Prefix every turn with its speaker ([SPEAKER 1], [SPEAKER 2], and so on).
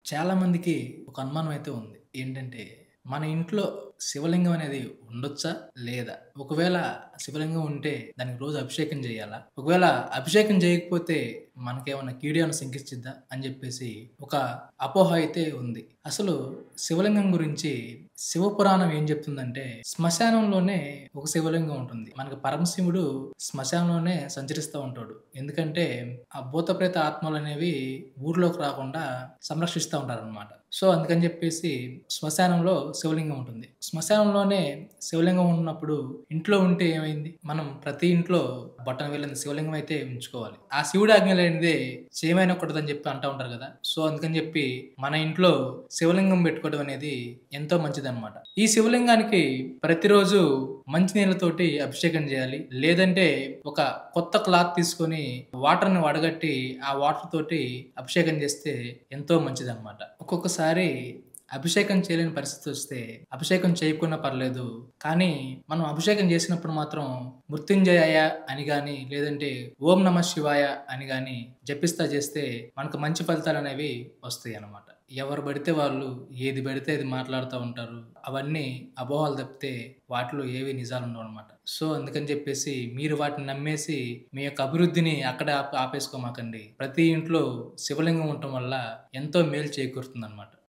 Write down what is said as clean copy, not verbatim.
[SPEAKER 1] చాలా మందికి ఒక అనుమానం అయితే ఉంది. ఏంటంటే, మన ఇంట్లో శివలింగం అనేది ఉండొచ్చా? లేదా? ఒకవేళ శివలింగం ఉంటే దానికి రోజు అభిషేకం చేయాలా? ఒకవేళ అభిషేకం చేయకపోతే మనకేమన్నా కీడేమన్నా శంకిచ్చిద్దా? అని జెప్పేసి ఒక అపోహ అయితే ఉంది. అసలు శివలింగం గురించి శివపురాణం ఏం చెప్తుందంటే, శ్మశానంలోనే ఒక శివలింగం ఉంటుంది. మనకు పరమశివుడు శ్మశానంలోనే సంచరిస్తా ఉంటాడు. ఎందుకంటే, ఆ భూత ప్రేత ఆత్మలనేవి ఊర్లోకి రాకుండా సంరక్షిస్తా ఉంటారనమాట. సో, అందుకని జెప్పేసి శ్మశానంలో శివలింగం ఉంటుంది. శ్మశానంలోనే శివలింగం ఉన్నప్పుడు ఇంట్లో ఉంటే ఏమైంది? మనం ప్రతి ఇంట్లో బొటనవేలినంత శివలింగం అయితే ఉంచుకోవాలి. ఆ శివుడి ఆజ్ఞ లేనిదే చేయమైనకూడదని జెప్పి అంటా ఉంటారు గదా! సో, అందుకని జెప్పి మన ఇంట్లో శివలింగం పెట్టుకోవడం అనేది ఎంతో మంచిదనమాట. ఈ శివలింగానికి ప్రతిరోజు మంచి నీళ్ళతోటి అభిషేకం జేయాలి. లేదంటే ఒక కొత్త క్లాత్ తీసుకొని వాటర్‌ని వడగట్టి ఆ వాటర్ తోటి అభిషేకం జేస్తే ఎంతో మంచిదనమాట. ఒక్కొక్కసారి అభిషేకం చేయలేని పరిస్థితొస్తే అభిషేకం చేయకున్నా పర్లేదు. కానీ మనం అభిషేకం చేసినప్పుడు మాత్రం మృత్యుంజయాయ అని గాని, లేదంటే ఓం నమః శివాయ అని గాని జపిస్తా చేస్తే మనకు మంచి ఫలితాలనేవి వస్తాయన్నమాట. ఎవరు బడితే వాళ్ళు ఏది బడితే అది మాట్లాడుతా ఉంటారు. అవన్నీ అపోహలు తప్పితే వాటిలో ఏవి నిజాలుండవనమాట. సో, అందుకని చెప్పేసి మీరు వాటిని నమ్మేసి మీ యొక్క అభివృద్ధిని అక్కడే ఆపేసుకోమాకండి. ప్రతి ఇంట్లో శివలింగం ఉండటం వల్ల ఎంతో మేలు చేకూరుతుందనమాట.